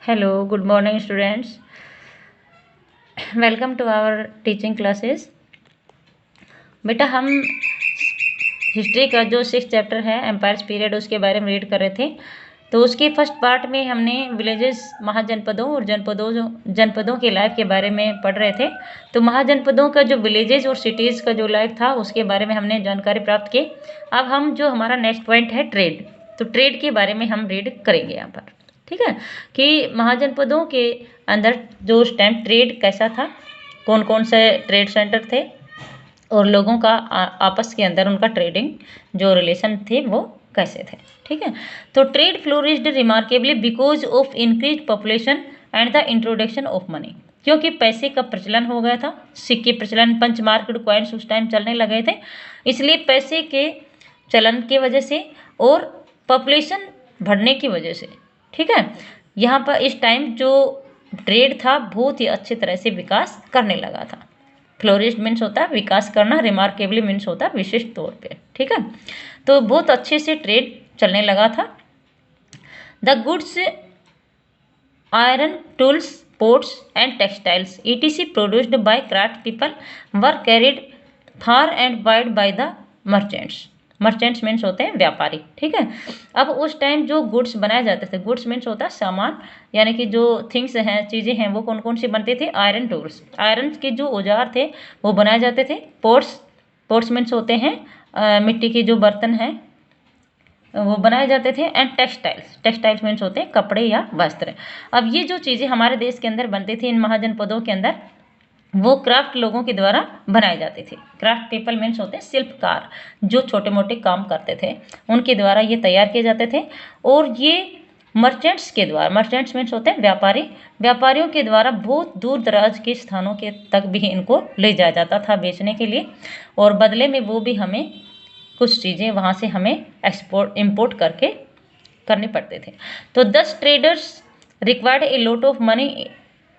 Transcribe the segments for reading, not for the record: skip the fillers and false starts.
Hello, good morning students. Welcome to our teaching classes. बेटा हम history का जो 6th चैप्टर है एम्पायर्स पीरियड उसके बारे में रीड कर रहे थे। तो उसके फर्स्ट पार्ट में हमने विलेजेस महाजनपदों और जनपदों के लाइफ के बारे में पढ़ रहे थे। तो महाजनपदों का जो विलेजेस और सिटीज़ का जो लाइफ था उसके बारे में हमने जानकारी प्राप्त की। अब हम जो हमारा नेक्स्ट पॉइंट है ट्रेड, तो ट्रेड के बारे में हम रीड करेंगे यहाँ पर। ठीक है कि महाजनपदों के अंदर जो उस टाइम ट्रेड कैसा था, कौन कौन से ट्रेड सेंटर थे और लोगों का आपस के अंदर उनका ट्रेडिंग जो रिलेशन थे वो कैसे थे। ठीक है, तो trade flourished remarkably because of increase population and the introduction of money, क्योंकि पैसे का प्रचलन हो गया था, सिक्के प्रचलन, पंच मार्केट कॉइन्स उस टाइम चलने लगे थे, इसलिए पैसे के चलन की वजह से और पॉपुलेशन बढ़ने की वजह से। ठीक है, यहाँ पर इस टाइम जो ट्रेड था बहुत ही अच्छी तरह से विकास करने लगा था। फ्लोरिश मीन्स होता है विकास करना, रिमार्केबली मीन्स होता है विशिष्ट तौर पे। ठीक है, तो बहुत अच्छे से ट्रेड चलने लगा था। The goods iron tools ports and textiles etc produced by craft people were carried far and wide by the merchants. Merchants means होते हैं व्यापारी। ठीक है, अब उस टाइम जो गुड्स बनाए जाते थे, गुड्स मीन्स होता है सामान, यानी कि जो थिंग्स हैं, चीज़ें हैं, वो कौन कौन सी बनती थी? आयरन टूल्स, आयरन के जो औजार थे वो बनाए जाते थे। पोर्ट्स मीन्स होते हैं मिट्टी के जो बर्तन हैं वो बनाए जाते थे। एंड टेक्सटाइल्स मीन्स होते हैं कपड़े या वस्त्र। अब ये जो चीज़ें हमारे देश के अंदर बनती थी इन महाजनपदों के अंदर, वो क्राफ्ट लोगों के द्वारा बनाए जाते थे। क्राफ्ट पीपल मीन्स होते हैं शिल्पकार, जो छोटे मोटे काम करते थे उनके द्वारा ये तैयार किए जाते थे। और ये मर्चेंट्स के द्वारा, मर्चेंट्स मीन्स होते हैं व्यापारी, व्यापारियों के द्वारा बहुत दूर दराज के स्थानों के तक भी इनको ले जाया जाता था बेचने के लिए, और बदले में वो भी हमें कुछ चीज़ें वहाँ से हमें इम्पोर्ट करके करने पड़ते थे। तो 10 traders required a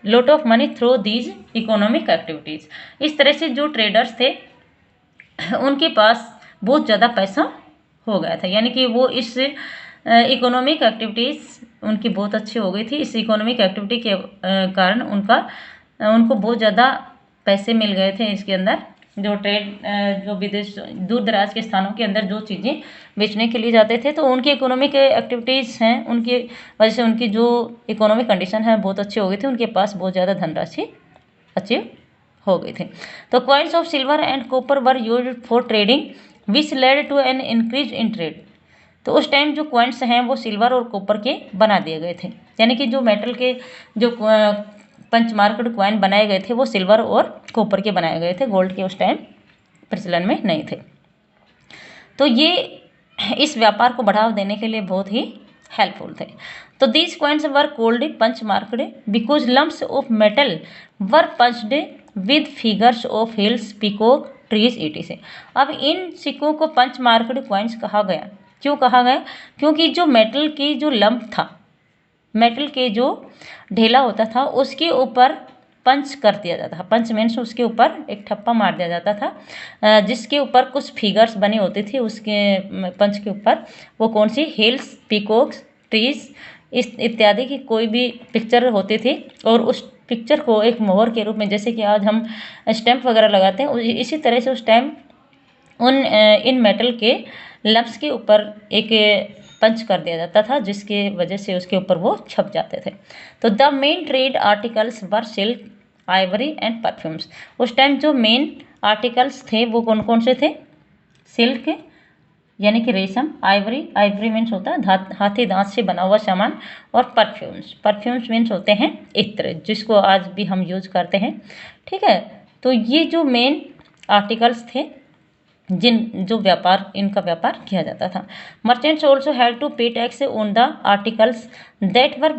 lot of money through these economic activities. इस तरह से जो ट्रेडर्स थे उनके पास बहुत ज़्यादा पैसा हो गया था, यानी कि वो इस इकोनॉमिक एक्टिविटीज़ उनकी बहुत अच्छी हो गई थी। इस इकोनॉमिक एक्टिविटी के कारण उनको बहुत ज़्यादा पैसे मिल गए थे। इसके अंदर जो जो विदेश दूर दराज के स्थानों के अंदर जो चीज़ें बेचने के लिए जाते थे, तो उनकी इकोनॉमिक एक्टिविटीज़ हैं, उनकी वजह से उनकी जो इकोनॉमिक कंडीशन है बहुत अच्छी हो गई थी, उनके पास बहुत ज़्यादा धनराशि अचीव हो गई थी। तो coins of silver and copper were used for trading which led to an increase in trade. तो उस टाइम जो कॉइन्स हैं वो सिल्वर और कॉपर के बना दिए गए थे, यानी कि जो मेटल के जो पंच मार्केट कॉइन बनाए गए थे वो सिल्वर और कॉपर के बनाए गए थे, गोल्ड के उस टाइम प्रचलन में नहीं थे। तो ये इस व्यापार को बढ़ावा देने के लिए बहुत ही हेल्पफुल थे। तो these coins were called punch marked because lumps of metal were punched with figures of hills, peacock, trees etc. अब इन सिक्कों को पंच मार्केट कॉइन्स कहा गया। क्यों कहा गया? क्योंकि जो मेटल की जो लंप था, मेटल के जो ढेला होता था उसके ऊपर पंच कर दिया जाता था। पंच मीन्स उसके ऊपर एक ठप्पा मार दिया जाता था, जिसके ऊपर कुछ फिगर्स बनी होती थी उसके पंच के ऊपर। वो कौन सी? हिल्स, पीकॉक्स, ट्रीज इस इत्यादि की कोई भी पिक्चर होती थी, और उस पिक्चर को एक मोहर के रूप में, जैसे कि आज हम स्टैंप वगैरह लगाते हैं, इसी तरह से उस टाइम इन मेटल के लम्प्स के ऊपर एक पंच कर दिया जाता था, जिसके वजह से उसके ऊपर वो छप जाते थे। तो the main trade articles were silk, Ivory and perfumes. उस टाइम जो मेन आर्टिकल्स थे वो कौन कौन से थे? सिल्क यानी कि रेशम, आइवरी मीन्स होता है हाथी दांत से बना हुआ सामान, और परफ्यूम्स मीन्स होते हैं इत्र, जिसको आज भी हम यूज करते हैं। ठीक है, तो ये जो मेन आर्टिकल्स थे जो इनका व्यापार किया जाता था। Merchants also had to pay tax on the articles that were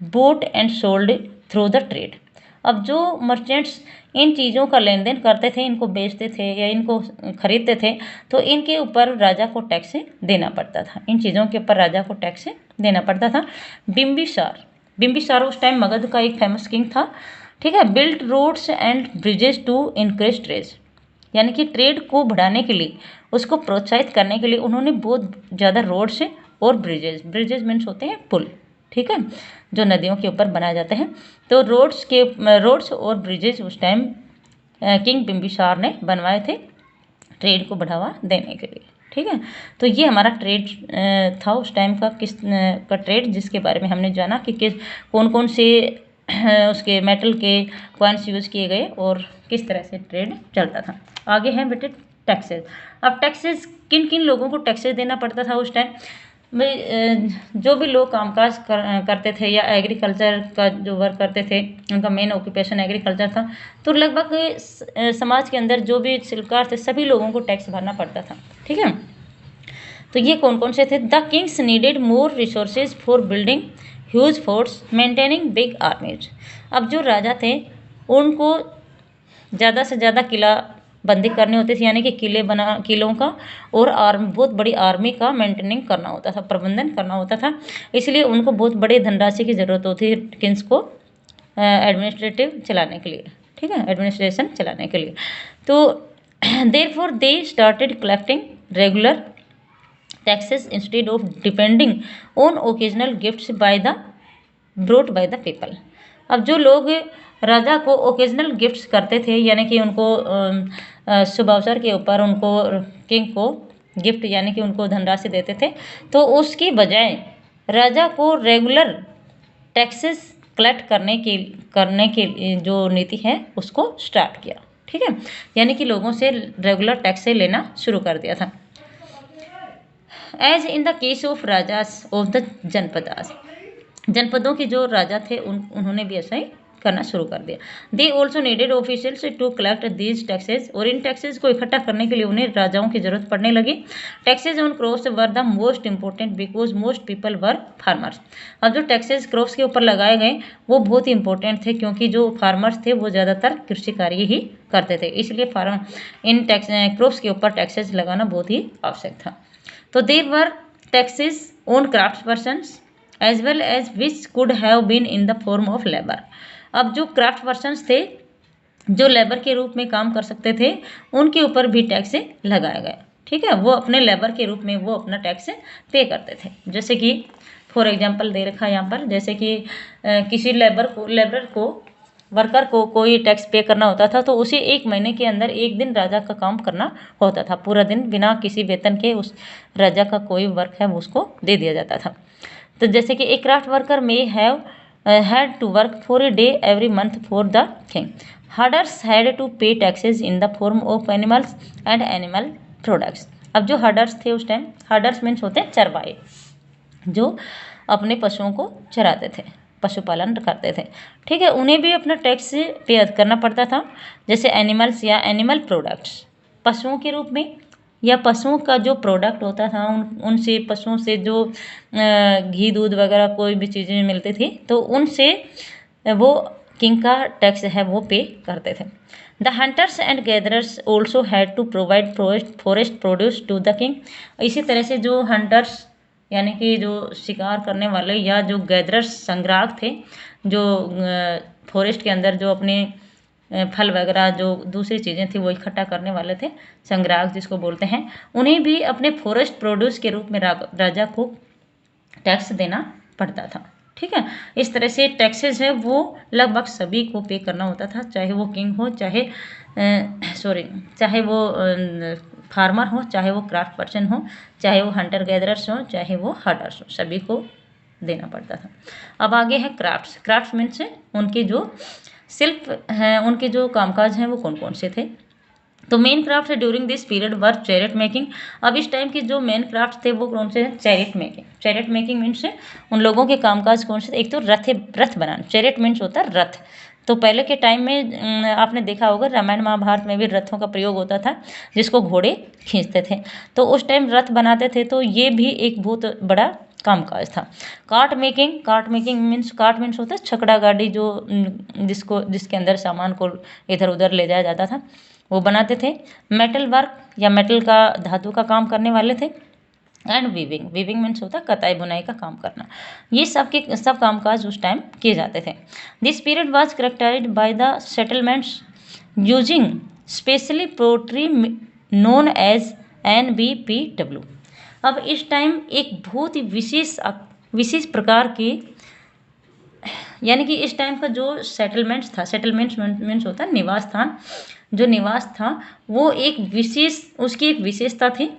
bought and sold through the trade. अब जो मर्चेंट्स इन चीज़ों का लेन देन करते थे, इनको बेचते थे या इनको खरीदते थे, तो इनके ऊपर राजा को टैक्स देना पड़ता था। इन चीज़ों के ऊपर राजा को टैक्स देना पड़ता था। बिम्बिसार उस टाइम मगध का एक फेमस किंग था। ठीक है, built roads and bridges to increase trade, यानी कि ट्रेड को बढ़ाने के लिए, उसको प्रोत्साहित करने के लिए उन्होंने बहुत ज़्यादा रोड्स और ब्रिजेस मीन्स होते हैं पुल, ठीक है, जो नदियों के ऊपर बनाए जाते हैं। तो रोड्स और ब्रिजेज उस टाइम किंग बिम्बिसार ने बनवाए थे ट्रेड को बढ़ावा देने के लिए। ठीक है, तो ये हमारा ट्रेड था उस टाइम का, का ट्रेड, जिसके बारे में हमने जाना कि कौन कौन से उसके मेटल के कॉइन्स यूज़ किए गए और किस तरह से ट्रेड चलता था। आगे है बेटे टैक्सेस। अब टैक्सेस किन किन लोगों को टैक्सेस देना पड़ता था उस टाइम भाई? जो भी लोग कामकाज करते थे या एग्रीकल्चर का जो वर्क करते थे, उनका मेन ऑक्यूपेशन एग्रीकल्चर था, तो लगभग समाज के अंदर जो भी शिल्पकार थे सभी लोगों को टैक्स भरना पड़ता था। ठीक है, तो ये कौन कौन से थे? The Kings needed more resources for building huge forts maintaining big आर्मीज। अब जो राजा थे उनको ज़्यादा से ज़्यादा किला बंदी करनी होती थी, यानी कि किलों का और बहुत बड़ी आर्मी का मेंटेनिंग करना होता था, प्रबंधन करना होता था। इसलिए उनको बहुत बड़ी धनराशि की ज़रूरत होती है किंग्स को एडमिनिस्ट्रेटिव चलाने के लिए। ठीक है, एडमिनिस्ट्रेशन चलाने के लिए। तो therefore they started collecting regular taxes instead of depending on occasional gifts brought by the people. अब जो लोग राजा को ओकेजनल गिफ्ट्स करते थे, यानी कि उनको शुभ अवसर के ऊपर उनको किंग को गिफ्ट यानी कि उनको धनराशि देते थे, तो उसकी बजाय राजा को रेगुलर टैक्सेस कलेक्ट करने के जो नीति है उसको स्टार्ट किया। ठीक है, यानी कि लोगों से रेगुलर टैक्सेस लेना शुरू कर दिया था। As in the case of rajas of the janapadas, जनपदों के जो राजा थे उन्होंने भी ऐसा ही करना शुरू कर दिया। They also needed officials to collect these taxes, और इन टैक्सेस को इकट्ठा करने के लिए उन्हें राजाओं की जरूरत पड़ने लगी। Taxes on crops were the most important because most people were farmers. अब जो टैक्सेस क्रॉप्स के ऊपर लगाए गए वो बहुत ही इंपॉर्टेंट थे, क्योंकि जो फार्मर्स थे वो ज़्यादातर कृषि कार्य ही करते थे, इसलिए इन क्रॉप्स के ऊपर टैक्सेस लगाना बहुत ही आवश्यक था। तो there were taxes on craft persons as well as which could have been in the form of labour. अब जो क्राफ्ट पर्सन्स थे जो लेबर के रूप में काम कर सकते थे उनके ऊपर भी टैक्स लगाया गया। ठीक है, वो अपने लेबर के रूप में वो अपना टैक्स पे करते थे। जैसे कि फॉर एग्जांपल दे रखा है यहाँ पर, जैसे कि किसी वर्कर को कोई टैक्स पे करना होता था तो उसे 1 महीने के अंदर 1 दिन राजा का काम करना होता था, पूरा दिन बिना किसी वेतन के उस राजा का कोई वर्क है उसको दे दिया जाता था। तो जैसे कि एक craft worker may have had to work for a day every month for the king. Herders had to pay taxes in the form of animals and animal products. अब जो हर्डर्स थे उस टाइम, हर्डर्स मीन्स होते हैं चरवाहे, जो अपने पशुओं को चराते थे, पशुपालन करते थे। ठीक है, उन्हें भी अपना टैक्स पे करना पड़ता था। जैसे एनिमल्स या एनिमल प्रोडक्ट्स, पशुओं के रूप में या पशुओं का जो प्रोडक्ट होता था उनसे पशुओं से जो घी दूध वगैरह कोई भी चीज़ें मिलती थी तो उनसे वो किंग का टैक्स है वो पे करते थे। The hunters and gatherers also had to provide forest produce to the king. इसी तरह से जो हंटर्स यानी कि जो शिकार करने वाले या जो गैदरर्स संग्राहक थे, जो फॉरेस्ट के अंदर जो अपने फल वगैरह जो दूसरी चीज़ें थी वो इकट्ठा करने वाले थे, संग्राहक जिसको बोलते हैं, उन्हें भी अपने फॉरेस्ट प्रोड्यूस के रूप में राजा को टैक्स देना पड़ता था। ठीक है, इस तरह से टैक्सेस है वो लगभग सभी को पे करना होता था, चाहे वो किंग हो, चाहे वो फार्मर हो, चाहे वो क्राफ्ट पर्सन हो, चाहे वो हंटर गैदरर्स हो, चाहे वो हर्डर्स हो, सभी को देना पड़ता था। अब आगे है क्राफ्ट्स मीन्स उनके जो शिल्प हैं, उनके जो कामकाज हैं वो कौन कौन से थे। तो main craft during this period were chariot making. अब इस टाइम की जो मेन क्राफ्ट थे वो कौन से हैं? चैरिट मेकिंग मीन्स उन लोगों के कामकाज कौन से? एक तो रथ बनाना, चैरिट मीन्स होता है रथ। तो पहले के टाइम में आपने देखा होगा रामायण महाभारत में भी रथों का प्रयोग होता था जिसको घोड़े खींचते थे, तो उस टाइम रथ बनाते थे, तो ये भी एक बहुत बड़ा कामकाज था। कार्ट मेकिंग मीन्स होता है छकड़ा गाड़ी, जो जिसके अंदर सामान को इधर उधर ले जाया जाता था, वो बनाते थे। मेटल वर्क या मेटल का धातु का काम करने वाले थे। एंड वीविंग मीन्स होता है कताई बुनाई का काम करना। ये सब कामकाज उस टाइम किए जाते थे। This period was characterised by the settlements using specially pottery known as NBPW। अब इस टाइम एक बहुत ही विशेष प्रकार के यानी कि इस टाइम का जो सेटलमेंट्स था, सेटलमेंट्स मीन्स होता है निवास स्थान, जो निवास था वो एक विशेष, उसकी एक विशेषता थी।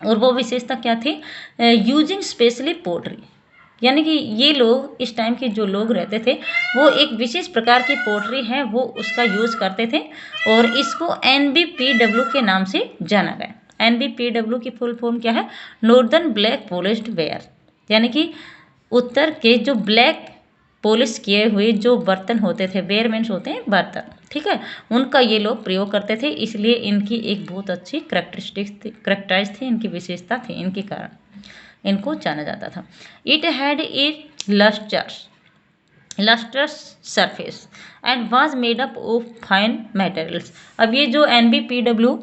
और वो विशेषता क्या थी? यूजिंग स्पेशली पोट्री, यानी कि ये लोग, इस टाइम के जो लोग रहते थे वो एक विशेष प्रकार की पोट्री है वो उसका यूज़ करते थे, और इसको NBPW के नाम से जाना गया। NBPW की फुल फॉर्म क्या है? नॉर्दर्न ब्लैक पॉलिश्ड वेयर, यानी कि उत्तर के जो ब्लैक पॉलिश किए हुए जो बर्तन होते थे, वेयर मीन्स होते हैं बर्तन, ठीक है, उनका ये लोग प्रयोग करते थे। इसलिए इनकी एक बहुत अच्छी करेक्टराइज थी, इनकी विशेषता थी, इनके कारण इनको जाना जाता था। It had a lustrous surface and was made up of fine materials. अब ये जो NBPW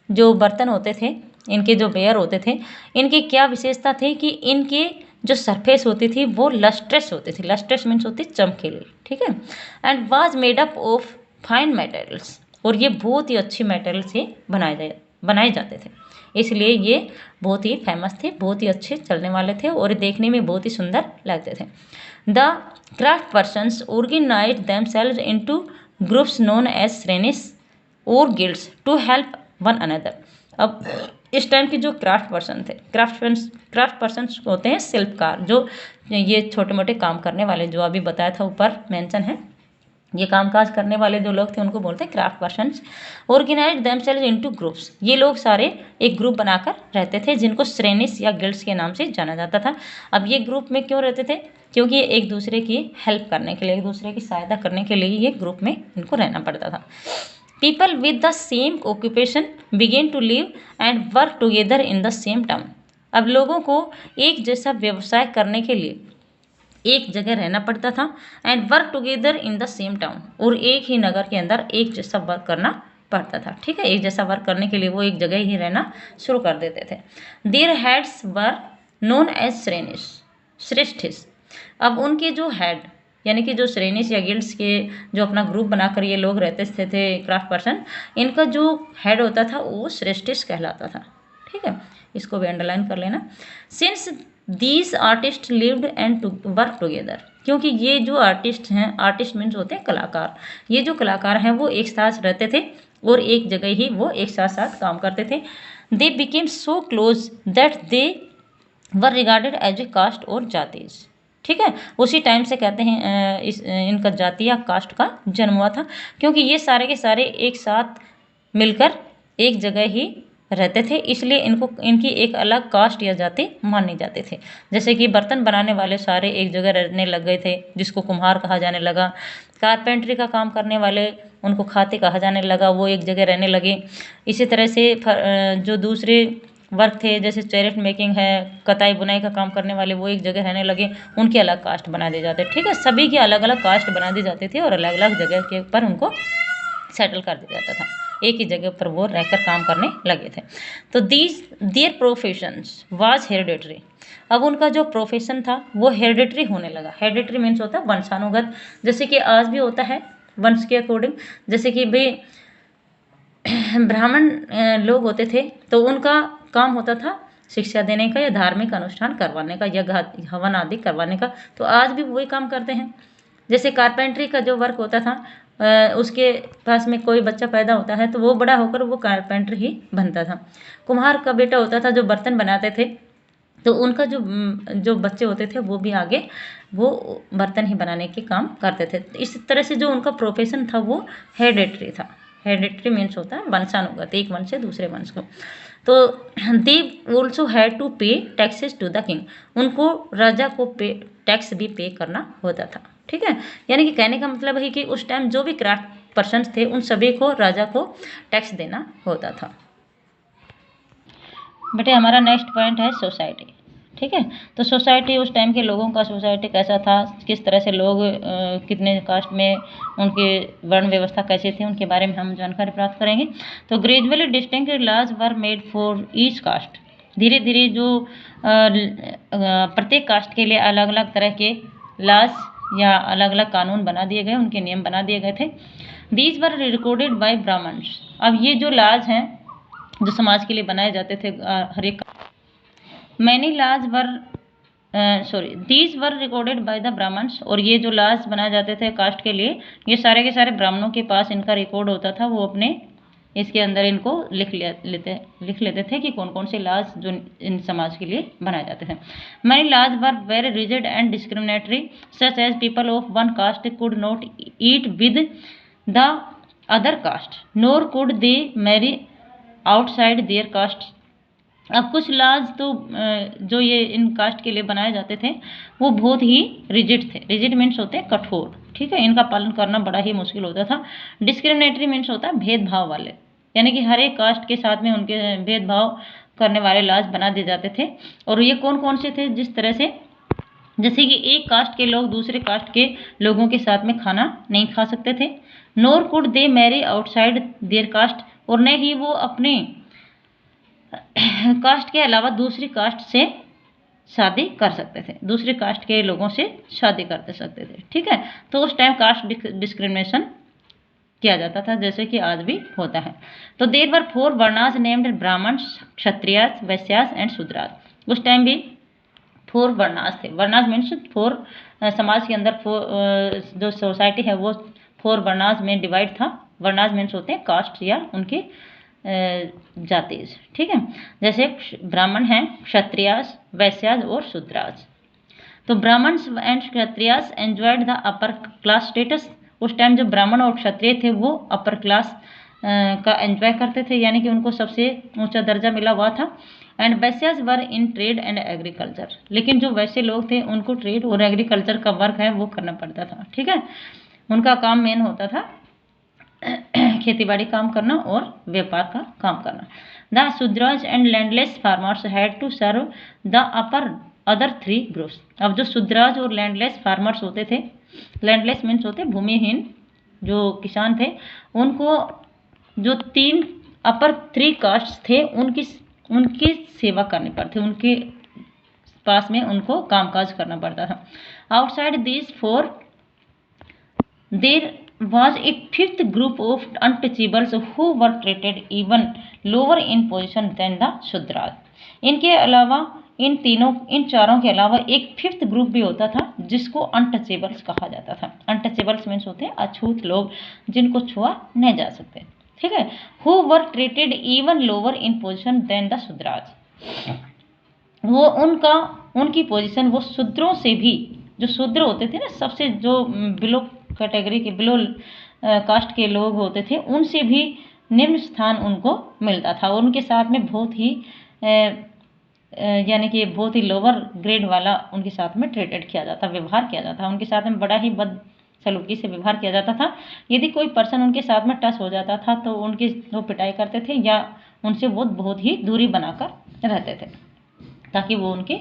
जो बर्तन होते थे, इनके जो वेयर होते थे, इनकी क्या विशेषता थी कि इनके जो सरफेस होती थी वो लस्ट्रस होती थी। लस्ट्रस मीन्स होती चमकीली, ठीक है। And was made up of fine materials, और ये बहुत ही अच्छी मटेरियल से बनाए जाते थे, इसलिए ये बहुत ही फेमस थे, बहुत ही अच्छे चलने वाले थे और देखने में बहुत ही सुंदर लगते थे। The craft persons organise themselves into groups known as shrenis और guilds to help one another. अब इस टाइम के जो क्राफ्ट पर्सन थे, क्राफ्ट पर्सन्स होते हैं शिल्पकार, जो ये छोटे मोटे काम करने वाले, जो अभी बताया था ऊपर मेंशन है, ये कामकाज करने वाले जो लोग थे उनको बोलते हैं craft persons. Organise themselves into groups, ये लोग सारे एक ग्रुप बनाकर रहते थे जिनको श्रेणीज या गिल्ड्स के नाम से जाना जाता था। अब ये ग्रुप में क्यों रहते थे? क्योंकि एक दूसरे की हेल्प करने के लिए, एक दूसरे की सहायता करने के लिए ये ग्रुप में इनको रहना पड़ता था। People with the same occupation began to live and work together in the same town. अब लोगों को एक जैसा व्यवसाय करने के लिए एक जगह रहना पड़ता था, and work together in the same town, और एक ही नगर के अंदर एक जैसा वर्क करना पड़ता था, ठीक है। एक जैसा वर्क करने के लिए वो एक जगह ही रहना शुरू कर देते थे। Their heads were known as shreshthis. अब उनके जो हेड, यानी कि जो श्रेणीज या गिल्ड्स के जो अपना ग्रुप बनाकर ये लोग रहते थे क्राफ्ट पर्सन, इनका जो हेड होता था वो श्रेष्ठिस कहलाता था, ठीक है, इसको भी अंडरलाइन कर लेना। Since these artist lived and work together, क्योंकि ये जो आर्टिस्ट हैं, आर्टिस्ट मीन्स होते हैं कलाकार, ये जो कलाकार हैं वो एक साथ रहते थे और एक जगह ही वो एक साथ साथ काम करते थे। They became so close that they were regarded as a caste और जातीज, ठीक है। उसी टाइम से कहते हैं इनका जाति या कास्ट का जन्म हुआ था, क्योंकि ये सारे के सारे एक साथ मिलकर एक जगह ही रहते थे, इसलिए इनको इनकी एक अलग कास्ट या जाति माने जाते थे। जैसे कि बर्तन बनाने वाले सारे एक जगह रहने लग गए थे, जिसको कुम्हार कहा जाने लगा। कारपेंट्री का काम करने वाले, उनको खाते कहा जाने लगा, वो एक जगह रहने लगे। इसी तरह से जो दूसरे वर्क थे, जैसे चैरेट मेकिंग है, कताई बुनाई का काम करने वाले, वो एक जगह रहने लगे, उनके अलग कास्ट बना दिए जाते, ठीक है। सभी की अलग अलग कास्ट बना दी जाती थी और अलग अलग जगह के ऊपर उनको सेटल कर दिया जाता था, एक ही जगह पर वो रहकर काम करने लगे थे। तो देयर प्रोफेशंस वाज हेरिडेटरी। अब उनका जो प्रोफेशन था वो हेरिडेटरी होने लगा। हेरिडेटरी मीन्स होता है वंशानुगत, जैसे कि आज भी होता है वंश के अकॉर्डिंग। जैसे कि भाई ब्राह्मण लोग होते थे तो उनका काम होता था शिक्षा देने का या धार्मिक अनुष्ठान करवाने का या हवन आदि करवाने का, तो आज भी वही काम करते हैं। जैसे कारपेंट्री का जो वर्क होता था, उसके पास में कोई बच्चा पैदा होता है तो वो बड़ा होकर वो कारपेंटर ही बनता था। कुम्हार का बेटा होता था जो बर्तन बनाते थे, तो उनका जो बच्चे होते थे वो भी आगे वो बर्तन ही बनाने के काम करते थे। इस तरह से जो उनका प्रोफेशन था वो हेरिडेटरी था। हेरिडेटरी मीन्स होता है वंशानुगत, एक वंश से दूसरे वंश को। तो दे ऑल्सो हैड टू पे टैक्सेस टू द किंग, उनको राजा को टैक्स भी पे करना होता था, ठीक है। यानी कि कहने का मतलब है कि उस टाइम जो भी क्राफ्ट पर्सन्स थे उन सभी को राजा को टैक्स देना होता था। बेटे हमारा नेक्स्ट पॉइंट है सोसाइटी, ठीक है। तो सोसाइटी, उस टाइम के लोगों का सोसाइटी कैसा था, किस तरह से लोग कितने कास्ट में, उनके वर्ण व्यवस्था कैसे थी, उनके बारे में हम जानकारी प्राप्त करेंगे। तो gradually distinct laws were made for each caste, धीरे धीरे जो प्रत्येक कास्ट के लिए अलग अलग तरह के लॉज या अलग अलग कानून बना दिए गए, उनके नियम बना दिए गए थे। These were recorded by Brahmins. अब ये जो लॉज हैं जो समाज के लिए बनाए जाते थे हर एक, many laws were sorry these were recorded by the Brahmins, और ये जो लॉज बनाए जाते थे कास्ट के लिए, ये सारे के सारे ब्राह्मणों के पास इनका रिकॉर्ड होता था। वो अपने इसके अंदर इनको लिख लेते थे कि कौन कौन से लॉज जो इन समाज के लिए बनाए जाते थे। Many laws were very rigid and discriminatory, such as people of one caste could not eat with the other caste nor could they marry outside their caste. अब कुछ लॉज तो जो ये इन कास्ट के लिए बनाए जाते थे वो बहुत ही रिजिड थे। रिजिड मीन्स होते हैं कठोर, ठीक है, इनका पालन करना बड़ा ही मुश्किल होता था। डिस्क्रिमिनेटरी मीन्स होता है भेदभाव वाले, यानी कि हर एक कास्ट के साथ में उनके भेदभाव करने वाले लॉज बना दिए जाते थे। और ये कौन कौन से थे? जिस तरह से जैसे कि एक कास्ट के लोग दूसरे कास्ट के लोगों के साथ में खाना नहीं खा सकते थे। Nor could they marry outside their caste, और न ही वो अपने कास्ट के अलावा दूसरी कास्ट से शादी कर सकते थे, दूसरी कास्ट के लोगों से शादी कर सकते थे, ठीक है। तो उस टाइम कास्ट डिस्क्रिमिनेशन किया जाता था, जैसे कि आज भी होता है। तो देर वर 4 वर्णास नेम्ड ब्राह्मण, क्षत्रियास, वैश्यास एंड शूद्रास। उस टाइम भी 4 वर्णास थे। वर्णास मीन्स 4 समाज के अंदर जो सोसाइटी है वो 4 वर्णास में डिवाइड था। वर्णास मीन्स होते हैं कास्ट या उनके जाति, ठीक है। जैसे ब्राह्मण हैं, क्षत्रियास, वैश्यास और शूद्रास। तो Brahmins and Kshatriyas enjoyed the upper class status. उस टाइम जो ब्राह्मण और क्षत्रिय थे वो अपर क्लास का एंजॉय करते थे, यानी कि उनको सबसे ऊंचा दर्जा मिला हुआ था। And Vaishyas were in trade and agriculture, लेकिन जो वैसे लोग थे उनको ट्रेड और एग्रीकल्चर का वर्क है वो करना पड़ता था, ठीक है। उनका काम मेन होता था खेती बाड़ी काम करना और व्यापार का काम करना। The Shudras and landless farmers had to serve the other 3 groups. अब जो शूद्रास और लैंडलेस फार्मर्स होते थे, लैंडलेस मीन्स होते भूमिहीन जो किसान थे, उनको जो 3 अपर 3 कास्ट थे उनकी सेवा करनी पड़ती, उनके पास में उनको कामकाज करना पड़ता था। Outside these 4 there was a 5th group of untouchables who were treated even lower in position than the Shudras। इनके अलावा इन चारों के अलावा एक 5th ग्रुप भी होता था जिसको अनटचेबल्स कहा जाता था। अनटचेबल्स मीन्स होते हैं अछूत लोग, जिनको छुआ नहीं जा सकते, ठीक है। who were treated even lower in position than the Shudras। वो उनकी पोजीशन वो शूद्रों से भी, जो शूद्र होते थे ना, सबसे जो बिलो कैटेगरी के, बिलो कास्ट के लोग होते थे, उनसे भी निम्न स्थान उनको मिलता था। और उनके साथ में बहुत ही यानी कि बहुत ही लोअर ग्रेड वाला उनके साथ में ट्रीटेड किया जाता, व्यवहार किया जाता। उनके साथ में बड़ा ही बदसलूकी से व्यवहार किया जाता था। यदि कोई पर्सन उनके साथ में टच हो जाता था तो उनकी वो पिटाई करते थे या उनसे वो बहुत ही दूरी बनाकर रहते थे, ताकि वो उनके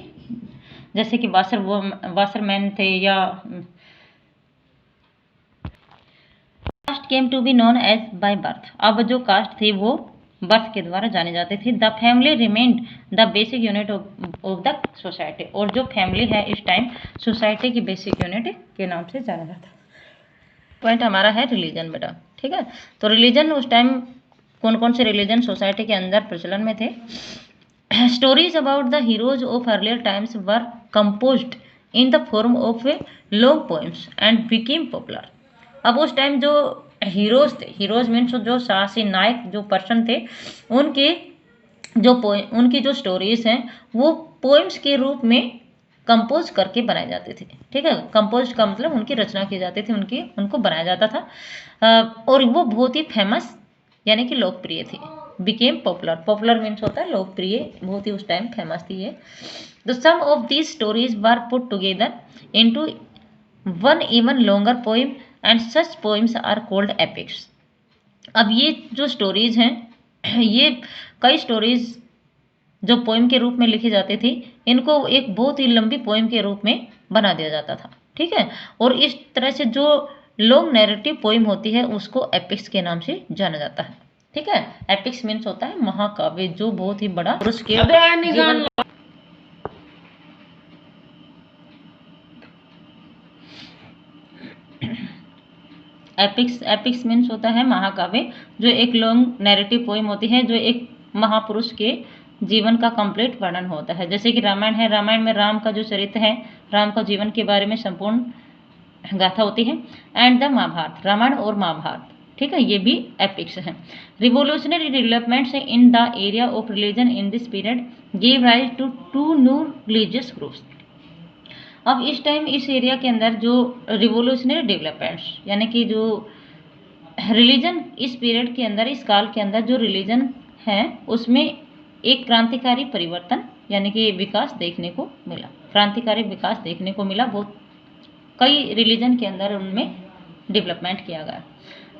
जैसे कि वाशरमैन थे या caste came to be known as by birth. अब जो कास्ट थे वो बर्थ के द्वारा जाने जाते थे। The family remained the basic unit of the society. और जो फैमिली है इस टाइम सोसाइटी की बेसिक यूनिट के नाम से जाना जाता है। पॉइंट हमारा है रिलीजन बेटा, ठीक है। तो रिलीजन उस टाइम कौन कौन से रिलीजन सोसाइटी के अंदर प्रचलन में थे? Stories about the heroes of earlier times were composed in the form of a long poems and became popular. अब उस टाइम जो हीरोज थे, हीरोज मीन्स जो साहसी नायक जो पर्सन थे, उनकी जो स्टोरीज हैं वो पोएम्स के रूप में कंपोज करके बनाए जाते थे, ठीक है। कंपोज का मतलब उनकी रचना की जाती थी, उनको बनाया जाता था और वो बहुत ही फेमस यानी कि लोकप्रिय थी। बिकेम पॉपुलर, पॉपुलर मीन्स होता है लोकप्रिय, बहुत ही उस टाइम फेमस थी ये। The some of these stories were put together into one even longer poem and such poems are called epics. अब ये जो स्टोरीज हैं ये कई स्टोरीज जो पोएम के रूप में लिखी जाती थी, इनको एक बहुत ही लंबी पोएम के रूप में बना दिया जाता था, ठीक है। और इस तरह से जो लॉन्ग नैरेटिव पोएम होती है उसको एपिक्स के नाम से जाना जाता है, ठीक है। एपिक्स मीन्स होता है महाकाव्य, जो बहुत ही बड़ा पुरुष के जीवन एपिक्स मीन्स होता है महाकाव्य, जो एक लॉन्ग नैरेटिव पोएम होती है जो एक महापुरुष के जीवन का कंप्लीट वर्णन होता है। जैसे कि रामायण है, रामायण में राम का जो चरित्र है, राम का जीवन के बारे में संपूर्ण गाथा होती है। एंड द महाभारत, रामायण और महाभारत, ठीक है, ये भी एपिक्स है। Revolutionary developments in the area of religion in this period give rise to 2 new religious groups. अब इस टाइम इस एरिया के अंदर जो रिवोल्यूशनरी डेवलपमेंट्स यानी कि जो रिलीजन इस पीरियड के अंदर, इस काल के अंदर जो रिलीजन है उसमें एक क्रांतिकारी परिवर्तन यानी कि विकास देखने को मिला, क्रांतिकारी विकास देखने को मिला। बहुत कई रिलीजन के अंदर उनमें डेवलपमेंट किया गया।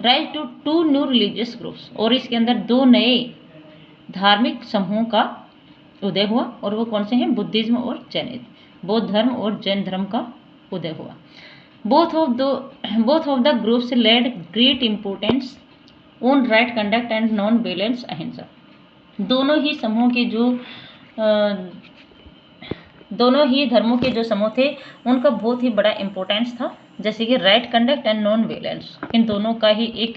Rise to 2 new religious groups, और इसके अंदर 2 नए धार्मिक समूहों का उदय हुआ, और वो कौन से हैं? बुद्धिज्म और जैनिज्म, बौद्ध धर्म और जैन धर्म का उदय हुआ। Both of the groups laid great importance on right conduct and non violence ahimsa. दोनों ही समूह के जो दोनों ही धर्मों के जो समूह थे उनका बहुत ही बड़ा इम्पोर्टेंस था, जैसे कि right conduct and non violence. इन दोनों का ही एक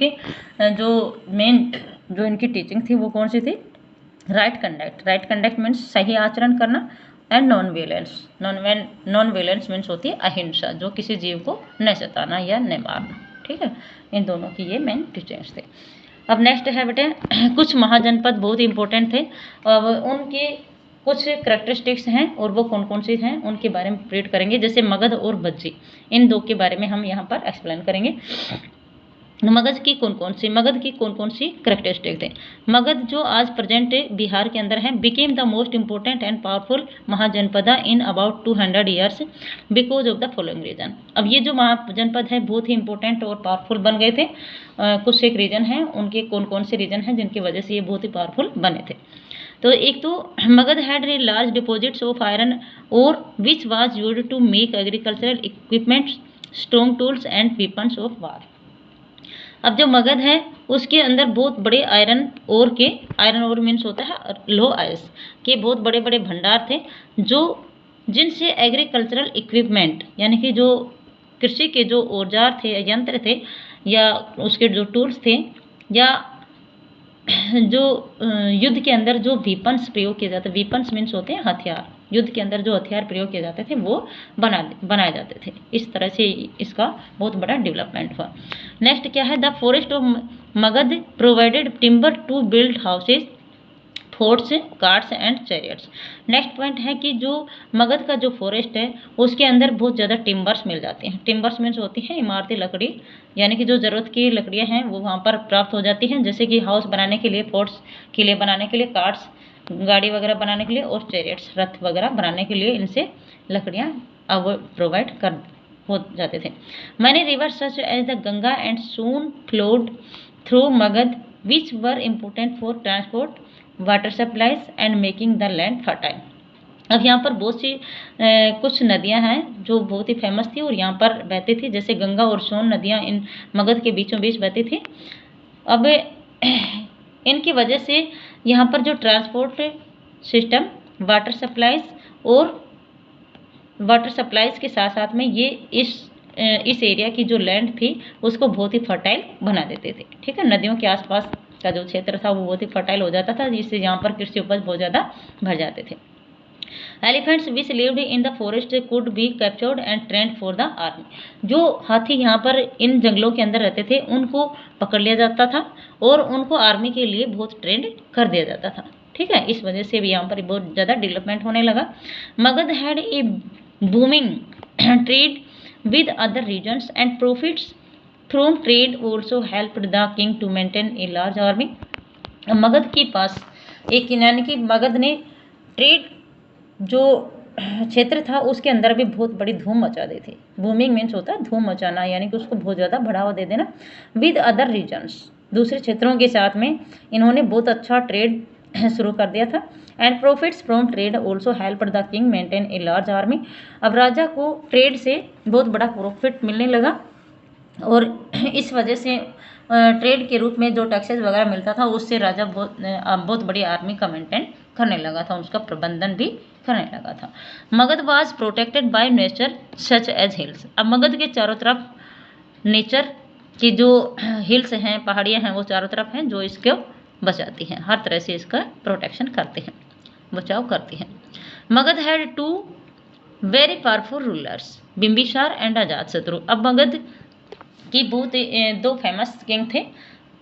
जो मेन जो इनकी टीचिंग थी वो कौन सी थी? Right conduct. Right conduct means सही आचरण करना, and non violence, non violence means होती है अहिंसा, जो किसी जीव को न सताना या न मारना, ठीक है। इन दोनों की ये मेन टीचिंग्स थे। अब नेक्स्ट है बेटे कुछ महाजनपद बहुत इंपॉर्टेंट थे, अब उनके कुछ करेक्टरिस्टिक्स हैं और वो कौन कौन से हैं उनके बारे में रीड करेंगे। जैसे मगध और बज्जी, इन दो के बारे में हम यहाँ पर एक्सप्लेन करेंगे। मगध की कौन कौन सी करेक्टरिस्टिक थे। मगध जो आज प्रेजेंट बिहार के अंदर है, became the most important and powerful mahajanapada in about 200 years because of the following reason. अब ये जो महाजनपद है बहुत ही इंपॉर्टेंट और पावरफुल बन गए थे। कुछ एक रीजन हैं, उनके कौन कौन से रीजन हैं जिनकी वजह से ये बहुत ही पावरफुल बने थे। तो एक तो Magadha had a large deposits of iron और which was used to make agricultural equipments, strong tools and weapons of war. अब जो मगध है उसके अंदर बहुत बड़े आयरन ओर मीन्स होता है लो आयस के बहुत बड़े बड़े भंडार थे, जो जिनसे एग्रीकल्चरल इक्विपमेंट यानी कि जो कृषि के जो औजार थे, यंत्र थे, या उसके जो टूल्स थे, या जो युद्ध के अंदर जो वीपन्स प्रयोग किए जाते, वीपन्स मीन्स होते हैं हथियार, युद्ध के अंदर जो हथियार प्रयोग किए जाते थे वो बनाए जाते थे। इस तरह से इसका बहुत बड़ा डेवलपमेंट हुआ। नेक्स्ट क्या है? The forest of Magadh provided timber to build houses, forts, carts and chariots. Next point है कि जो मगध का जो फॉरेस्ट है उसके अंदर बहुत ज़्यादा टिम्बर्स मिल जाते हैं। टिम्बर्स मीन्स होती है इमारती लकड़ी, यानी कि जो ज़रूरत की लकड़ियाँ हैं वो वहाँ पर प्राप्त हो जाती हैं, जैसे कि हाउस बनाने के लिए, फोर्ट्स किले बनाने के लिए, कार्ट्स गाड़ी वगैरह बनाने के लिए, और चैरियट्स रथ वगैरह बनाने के लिए इनसे लकड़ियाँ अब प्रोवाइड कर हो जाते थे। Many rivers such as the Ganga and Son flowed through Magadh which were important for transport, water supplies and making the land fertile. अब यहाँ पर बहुत सी कुछ नदियाँ हैं जो बहुत ही फेमस थी और यहाँ पर बहती थी, जैसे गंगा और सोन नदियाँ इन मगध के बीचों बीच बहती थी। अब इनकी वजह से यहाँ पर जो ट्रांसपोर्ट सिस्टम, वाटर सप्लाईज के साथ साथ में ये इस एरिया की जो लैंड थी उसको बहुत ही फर्टाइल बना देते थे, ठीक है। नदियों के आसपास का जो क्षेत्र था वो बहुत ही फर्टाइल हो जाता था, जिससे यहाँ पर कृषि उपज बहुत ज़्यादा भर जाते थे। Elephants which lived in the forest could be captured and trend for the army. जो हाथी यहाँ पर इन जंगलों के अंदर रहते थे उनको पकड़ लिया जाता था और उनको आर्मी के लिए बहुत ट्रेंड कर दिया जाता था, ठीक है। इस वजह से भी यहाँ पर बहुत ज़्यादा डेवलपमेंट होने लगा। Magadh had A booming trade with other regions and profits from trade also helped the king to maintain a large army। Magadh के पास एक यानी कि मगध ने ट्रेड जो क्षेत्र था उसके अंदर भी बहुत बड़ी धूम मचा दी थी। बूमिंग मीन्स होता है धूम मचाना, यानी कि उसको बहुत ज़्यादा बढ़ावा दे देना। विद अदर रीजन्स, दूसरे क्षेत्रों के साथ में इन्होंने बहुत अच्छा ट्रेड शुरू कर दिया था। And profits from trade also help the king maintain a large army. अब राजा को ट्रेड से बहुत बड़ा प्रॉफिट मिलने लगा और इस वजह से ट्रेड के रूप में जो टैक्सेस वगैरह मिलता था उससे राजा बहुत बड़ी आर्मी का मेंटेन करने लगा था, उसका प्रबंधन भी करने लगा था। Magadh was protected by nature such as hills. अब मगध के चारों तरफ नेचर की जो हिल्स हैं, पहाड़ियाँ हैं, वो चारों तरफ हैं जो इसको बचाती हैं, हर तरह से इसका प्रोटेक्शन करते हैं। बचाव करती है। Magadh had two very powerful rulers, Bimbisara and Ajatashatru. अब मगध की बहुत दो फेमस किंग थे,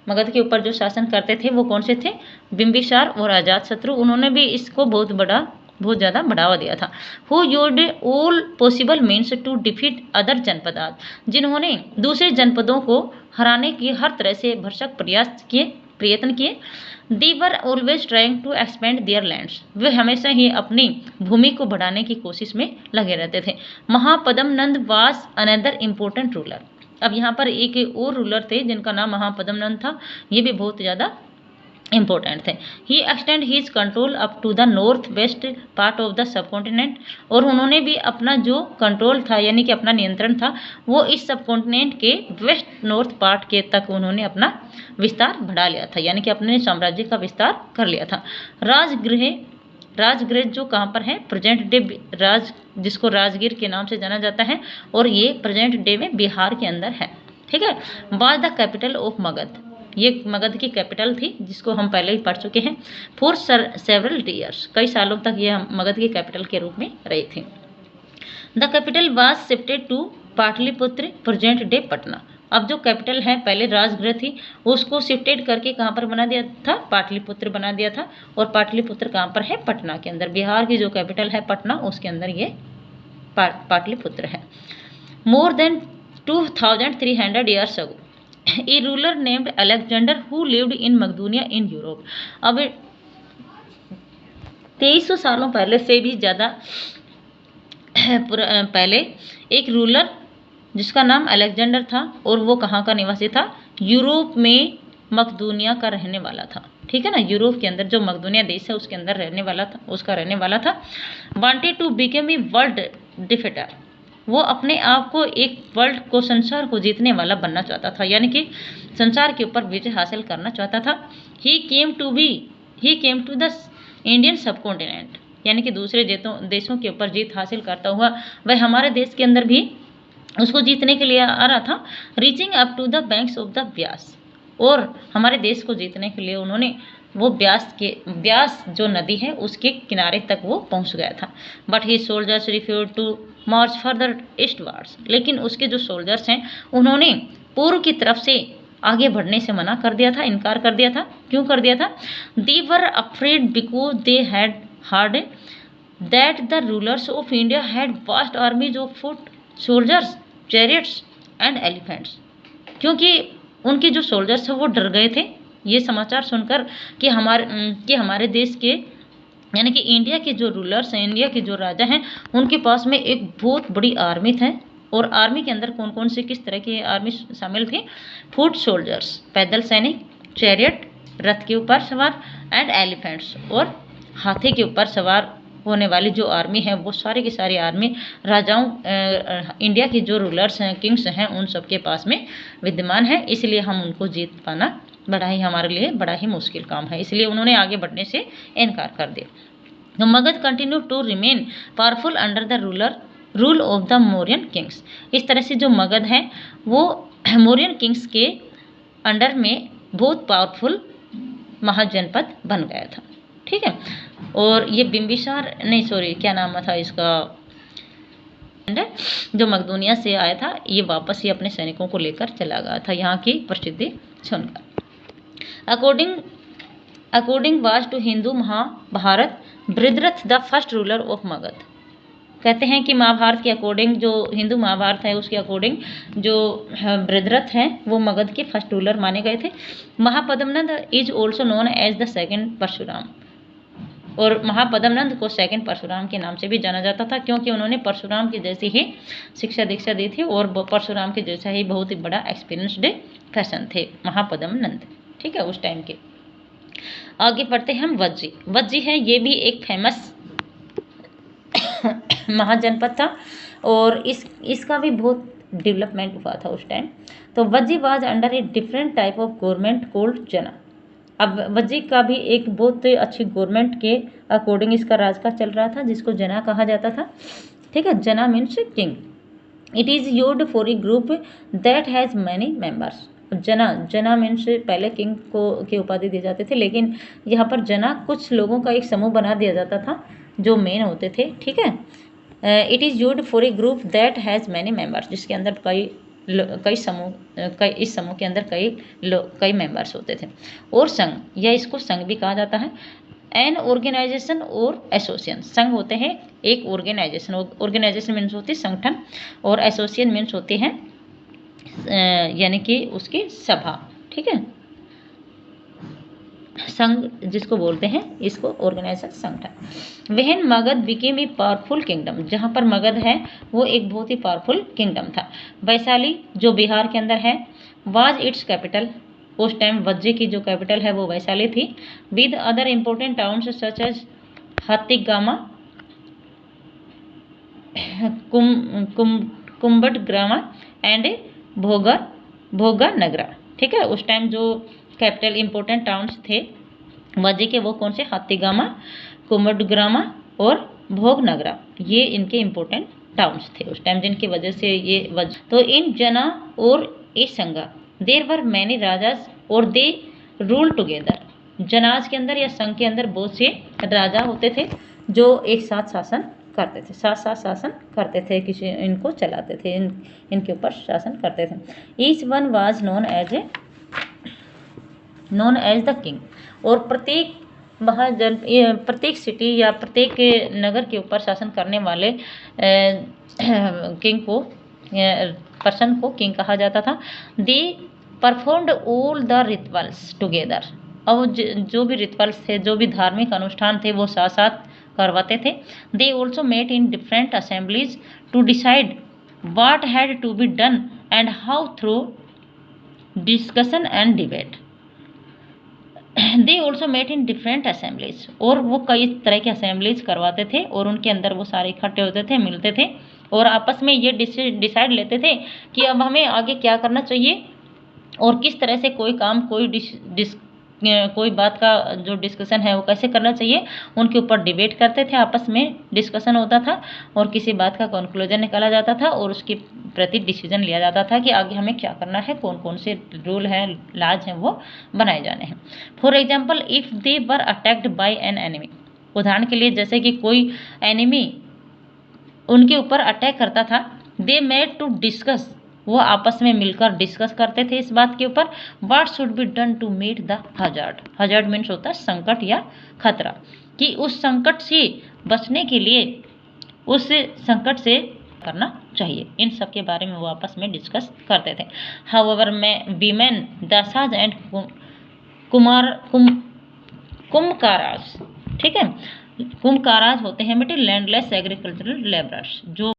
मगध के ऊपर जो शासन करते थे वो कौन से थे, बिंबिसार और अजातशत्रु। उन्होंने भी इसको बहुत ज़्यादा बढ़ावा दिया था। Who used all possible means to defeat other janapadas, जिन्होंने दूसरे जनपदों को हराने की हर तरह से भरसक प्रयत्न किए। They were always trying to expand their lands, वे हमेशा ही अपनी भूमि को बढ़ाने की कोशिश में लगे रहते थे। महापद्म नंद वाज अनदर इम्पोर्टेंट रूलर। अब यहाँ पर एक और रूलर थे जिनका नाम महापद्म नंद था, ये भी बहुत ज़्यादा इम्पोर्टेंट थे। He extend his control up to the north west part of the subcontinent, और उन्होंने भी अपना जो कंट्रोल था यानी कि अपना नियंत्रण था वो इस सबकॉन्टिनेंट के वेस्ट नॉर्थ पार्ट के तक उन्होंने अपना विस्तार बढ़ा लिया था, यानी कि अपने साम्राज्य का विस्तार कर लिया था। राजगृह जो कहाँ पर है, प्रेजेंट डे जिसको राजगीर के नाम से जाना जाता है, और ये प्रेजेंट डे में बिहार के अंदर है। ठीक है। Was the capital of Magadh, ये मगध की कैपिटल थी जिसको हम पहले ही पढ़ चुके हैं। फॉर सेवरल ईयर्स, कई सालों तक ये मगध की कैपिटल के रूप में रही थी। The capital was shifted to Pataliputra, present day Patna. अब जो कैपिटल है पहले राजगृह थी, उसको शिफ्टेड करके कहाँ पर बना दिया था, पाटलिपुत्र बना दिया था। और पाटलिपुत्र कहाँ पर है, पटना के अंदर। बिहार की जो कैपिटल है पटना, उसके अंदर ये पाटलिपुत्र है। More than 2300 years ago, a ruler named Alexander who lived in Macedonia in Europe। अब 2300 सालों पहले से भी ज़्यादा पहले एक रूलर जिसका नाम अलेक्जेंडर था, और वो कहाँ का निवासी था, यूरोप में मकदूनिया का रहने वाला था। ठीक है ना, यूरोप के अंदर जो मकदूनिया देश है उसके अंदर रहने वाला था। Wanted to become a world defeater, वो अपने आप को एक वर्ल्ड को, संसार को जीतने वाला बनना चाहता था, यानी कि संसार के ऊपर विजय हासिल करना चाहता था। He came to the Indian subcontinent, यानी कि दूसरे देशों के ऊपर जीत हासिल करता हुआ वह हमारे देश के अंदर भी उसको जीतने के लिए आ रहा था। Reaching up to the banks of the Beas, और हमारे देश को जीतने के लिए उन्होंने वो ब्यास जो नदी है उसके किनारे तक वो पहुंच गया था। But he soldiers refuse to march further eastwards, लेकिन उसके जो सोल्जर्स हैं उन्होंने पूर्व की तरफ से आगे बढ़ने से मना कर दिया था, इनकार कर दिया था। क्यों कर दिया था, they were afraid because they had heard that the rulers of India had vast armies of foot soldiers, chariots and elephants. क्योंकि उनके जो सोल्जर्स हैं वो डर गए थे ये समाचार सुनकर कि हमारे देश के, यानी कि इंडिया के जो रूलर्स हैं, इंडिया के जो राजा हैं, उनके पास में एक बहुत बड़ी आर्मी है। और आर्मी के अंदर कौन कौन से किस तरह की आर्मी शामिल थी, फुट सोल्जर्स पैदल सैनिक, चैरियट रथ के ऊपर सवार, एंड एलिफेंट्स और हाथी के ऊपर सवार होने वाली जो आर्मी है वो सारी की सारी आर्मी राजाओं इंडिया के जो रूलर्स हैं, किंग्स हैं, उन सब के पास में विद्यमान है। इसलिए हम उनको जीत पाना हमारे लिए बड़ा ही मुश्किल काम है, इसलिए उन्होंने आगे बढ़ने से इनकार कर दिया। तो Magadh continue to remain powerful under the rule of the Mauryan kings. इस तरह से जो मगध है वो मौर्यन किंग्स के अंडर में बहुत पावरफुल महाजनपद बन गया था। ठीक है। और ये क्या नाम था इसका, जो मकदूनिया से आया था ये वापस ही अपने सैनिकों को लेकर चला गया था यहाँ की प्रसिद्धि सुनकर। According was to Hindu Mahabharata Brihadratha the first ruler of Magadh. कहते हैं कि महाभारत के अकॉर्डिंग, जो हिंदू महाभारत है उसके अकॉर्डिंग जो बृहद्रथ हैं वो मगध के फर्स्ट रूलर माने गए थे। Mahapadmananda is also known as the second Parshuram, और महापद्मनंद को सेकंड परशुराम के नाम से भी जाना जाता था, क्योंकि उन्होंने परशुराम की जैसी ही शिक्षा दीक्षा दी थी और परशुराम के जैसा ही बहुत ही बड़ा एक्सपीरियंस्ड पर्सन थे महापद्मनंद। ठीक है, उस टाइम के। आगे बढ़ते हैं हम। वज्जी है, ये भी एक फेमस महाजनपद था और इसका भी बहुत डेवलपमेंट हुआ था उस टाइम। तो Vajji was under a different type of government cold जना। अब वज्जी का भी एक बहुत अच्छी गवर्नमेंट के अकॉर्डिंग इसका राज का चल रहा था, जिसको जना कहा जाता था। ठीक है, जना means king. It is used for a group that has many members. जना, जना मीन्स पहले किंग को की उपाधि दी जाते थे, लेकिन यहाँ पर जना कुछ लोगों का एक समूह बना दिया जाता था जो मेन होते थे, ठीक है। It is used for a group that has many members, जिसके अंदर कई समूह, इस समूह के अंदर कई मेंबर्स होते थे। और संघ, या इसको संघ भी कहा जाता है। एन ऑर्गेनाइजेशन और एसोसिएशन, संघ होते हैं एक ऑर्गेनाइजेशन, ऑर्गेनाइजेशन मीन्स होती है संगठन, और एसोसिएशन मीन्स होती है यानी कि उसकी सभा, ठीक है। संघ जिसको बोलते हैं, इसको ऑर्गेनाइजेशन, संगठन। When Magadh became a powerful kingdom, जहाँ पर मगध है वो एक बहुत ही पावरफुल किंगडम था। वैशाली जो बिहार के अंदर है, वाज इट्स कैपिटल, उस टाइम वज्जे की जो कैपिटल है वो वैशाली थी। With other important towns such as Hatthigama, Kumbhagrama and Bhoganagara, ठीक है। उस टाइम जो कैपिटल इंपॉर्टेंट टाउन्स थे वज्जे के, वो कौन से, हातिगामा, कुम्भटग्रामा और भोगनगरा, ये इनके इंपॉर्टेंट टाउन्स थे उस टाइम, जिनकी वजह से ये तो इन जना और ए संगा देर वर मैनी राजाज और दे रूल टुगेदर। जनाज के अंदर या संघ के अंदर बहुत से राजा होते थे जो एक साथ शासन करते थे, साथ शासन करते थे, किसी इनको चलाते थे, इनके ऊपर शासन करते थे। Each one was known as the king, और प्रत्येक महाजन, प्रत्येक सिटी या प्रत्येक नगर के ऊपर शासन करने वाले किंग को, पर्सन को किंग कहा जाता था। They performed all the rituals together, अब जो भी रिचुअल्स थे, जो भी धार्मिक अनुष्ठान थे, वो साथ साथ करवाते थे। They also met in different assemblies to decide what had to be done and how through discussion and debate. They also met in different assemblies, और वो कई तरह के असेंबलीज करवाते थे, और उनके अंदर वो सारे इकट्ठे होते थे, मिलते थे, और आपस में ये डिसाइड लेते थे कि अब हमें आगे क्या करना चाहिए, और किस तरह से कोई काम, कोई बात का जो डिस्कशन है वो कैसे करना चाहिए, उनके ऊपर डिबेट करते थे, आपस में डिस्कशन होता था, और किसी बात का कंक्लूजन निकाला जाता था, और उसके प्रति डिसीजन लिया जाता था कि आगे हमें क्या करना है, कौन कौन से रूल हैं, लॉज हैं, वो बनाए जाने हैं। For example, if they were attacked by an enemy, उदाहरण के लिए जैसे कि कोई एनिमी उनके ऊपर अटैक करता था, दे मेड टू डिस्कस, वो आपस में मिलकर डिस्कस करते थे इस बात के ऊपर, what should be done to meet the hazard, hazard means होता है संकट या खतरा, कि उस संकट से बचने के लिए उस संकट से करना चाहिए, इन सब के बारे में वो आपस में डिस्कस करते थे। हाउएवर वीमेन, दासाज एंड कुम्भकाराज, ठीक है, कुम्भकाराज होते हैं बेटे लैंडलेस एग्रीकल्चरल लेबरर्स, जो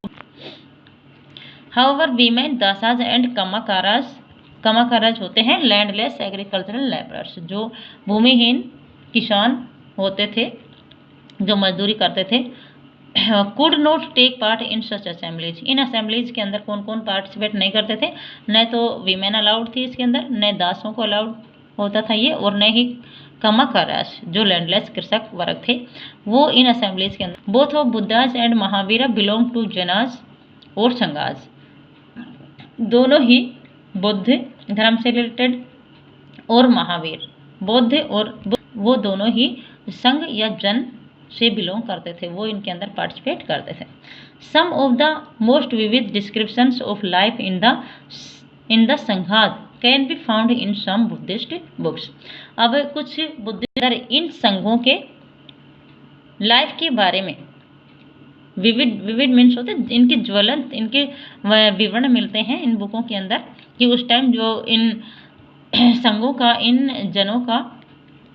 हाउएवर वीमेन, दासाज एंड कमाकाराज होते हैं लैंडलेस एग्रीकल्चरल लेबरर्स, जो भूमिहीन किसान होते थे, जो मजदूरी करते थे। Could not take part in such assemblies, इन असेंबलीज के अंदर कौन कौन पार्टिसिपेट नहीं करते थे, न तो वीमेन अलाउड थी इसके अंदर, न दासों को अलाउड होता था ये, और न ही कमाकाराज जो लैंडलेस कृषक वर्ग थे वो इन असेंबलीज के अंदर। Both of Buddha's and Mahavira belong to ganas और संगाज, दोनों ही बुद्ध धर्म से रिलेटेड और महावीर बौद्ध, और वो दोनों ही संघ या जन से बिलोंग करते थे, वो इनके अंदर पार्टिसिपेट करते थे। Some of the most vivid descriptions of life in the sanghas can be found in some Buddhist books, अब कुछ बुद्धिस्ट इन संघों के लाइफ के बारे में, विविड मीन्स होते हैं इनके ज्वलंत, इनके विवरण मिलते हैं इन बुकों के अंदर, कि उस टाइम जो इन संघों का, इन जनों का,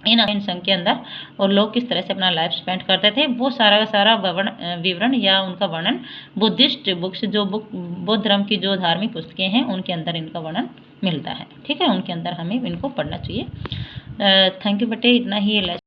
इन संघ के अंदर और लोग किस तरह से अपना लाइफ स्पेंड करते थे, वो सारा का सारा विवरण या उनका वर्णन बुद्धिस्ट बुक्स, जो बौद्ध धर्म की जो धार्मिक पुस्तकें हैं उनके अंदर इनका वर्णन मिलता है, ठीक है, उनके अंदर हमें इनको पढ़ना चाहिए। थैंक यू बेटे, इतना ही